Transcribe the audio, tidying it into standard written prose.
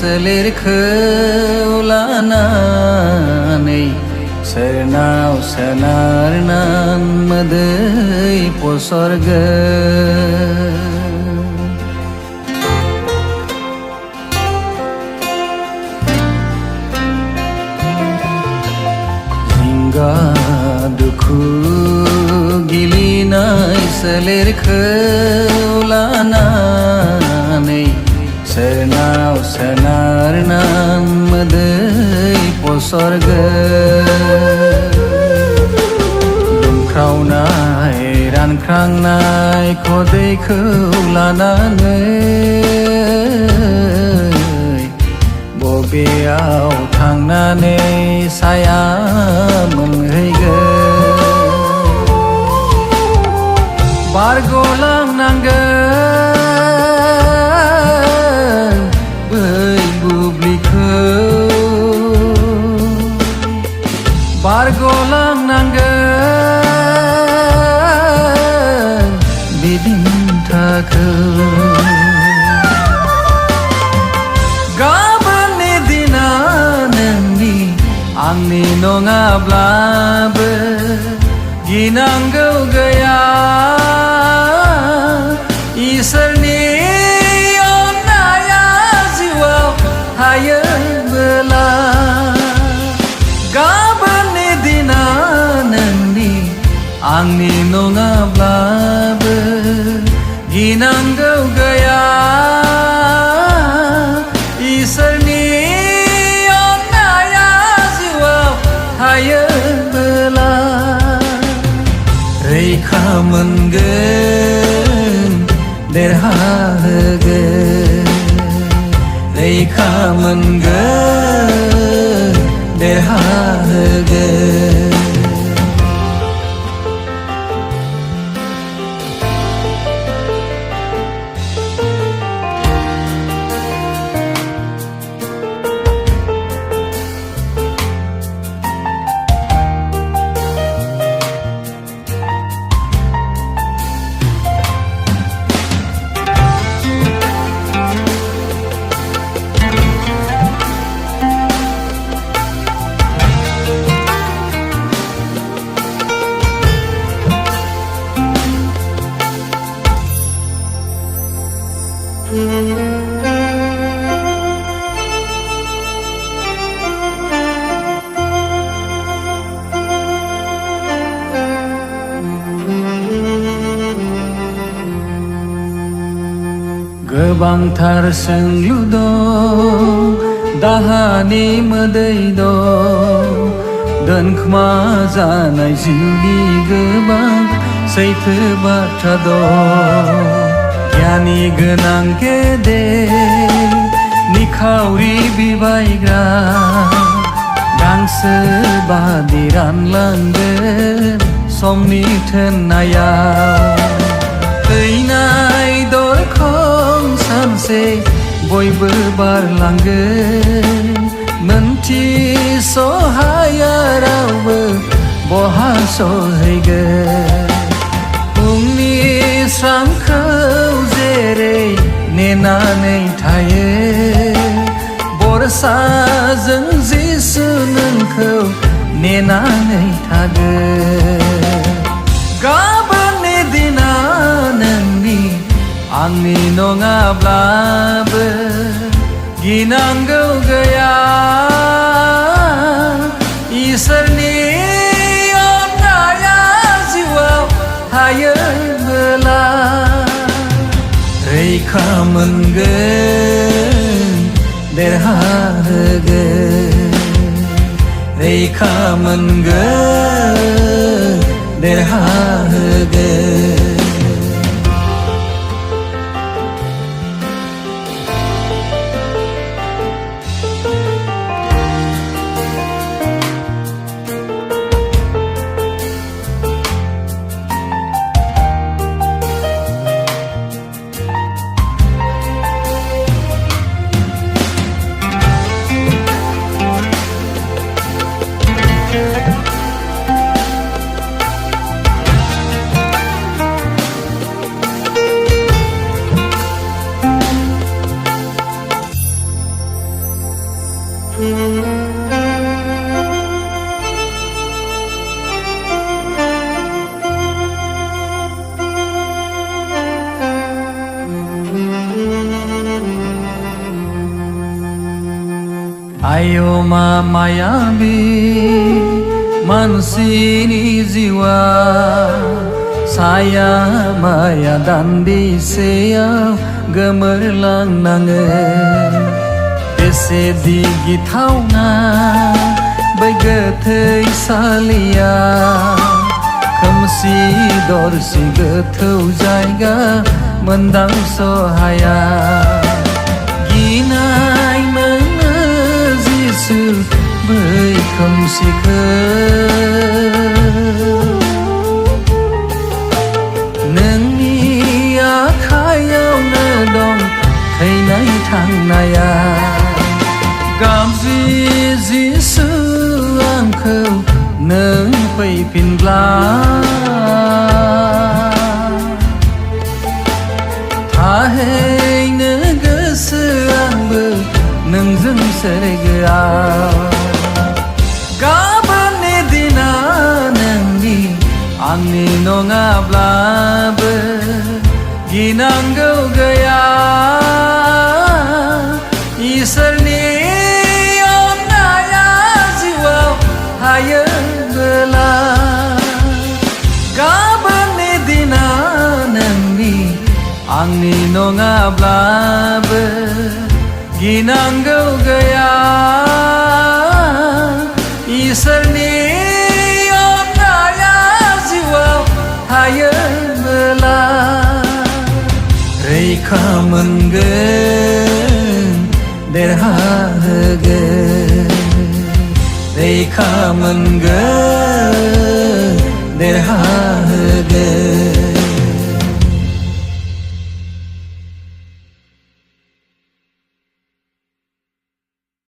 सोलेरखौ लानानै सोरनाव सोनारनान मोदै पसरगोन जिंगा दुखु गिलिनाय सोलेरखौ लानानै सोरनाव सोनारनान मोदै पसरगोन दुंख्रावनाय रानख्रांनाय खदैखौ लानानै बबेयाव थांनानै साया मोनहैगोन बारग'लांनांगोन बै बुब्लिखौ बारग'लांनांगोन बिदिन्थाखौ गाबोननि दिना नोंनि आंनि नङाब्लाबो गिनांगौ गैया इसोरनि अननाया जिउआव थायोबोला गाबोननि दिना नोंनि आंनि नङाब्लाबो गिनांगौ गैया इसोरनि अननाया जिउआव थायोबोला रैखा मोनगोन देरहागोन रैखा मोनगोन देरहागोन गोबांथार सोंलु दं दाहानि मोदै दं दोनखोमा जानाय जिउनि गोबां सैथो बाथ्रा दं गियानि गोनां गेदेर निखावरि बिबायग्रा गांसो बादि रानलांगोन समनि थोननायाव थैनाय दरखं सानसे बयबो बारलांगोन मोनथिस'हाया रावबो बहा सहैगोन फुंनि स्रांखौ जेरै नेनानै थायो बरसाजों जिसु नोंखौ नेनानै थागोन गाबोननि दिना नोंनि आंनि नङाब्लाबो गिनांगौ गैया इसोरनि अननाया जिउआव थायोबोला रैखा मोनगोन देरहागोन रैखा मोनगोन देरहागोन अमा मायाबि मानसिनि जिउआ साया माया दान्दिसेयाव गोमोरलांनाङो बेसेदि गिथावना बै गोथैसालिया खोमसि दरसि गोथौ जायगा मोनदांस' हाया गिनाय मोनो जिसु बै खोमसिखौ नोंनि आखायावनो दं थैनाय थांनाया गाबज्रि जिसु आंखौ नों फैफिनब्ला थाहैनो गोसो आंबो नोंजों सोरगोआव गाबोननि दिना नोंनि आंनि नङाब्लाबो गिनांगौ गैया इसोरनि अननाया जिउआव हायोबोला गाबोननि दिना नोंनि आंनि नङाब्लाबो गिनांगौ गैया इसोरनि अननाया जिउआव हायोबोला रैखा मोनगोन देरहागोन रैखा मोनगोन देरहागोन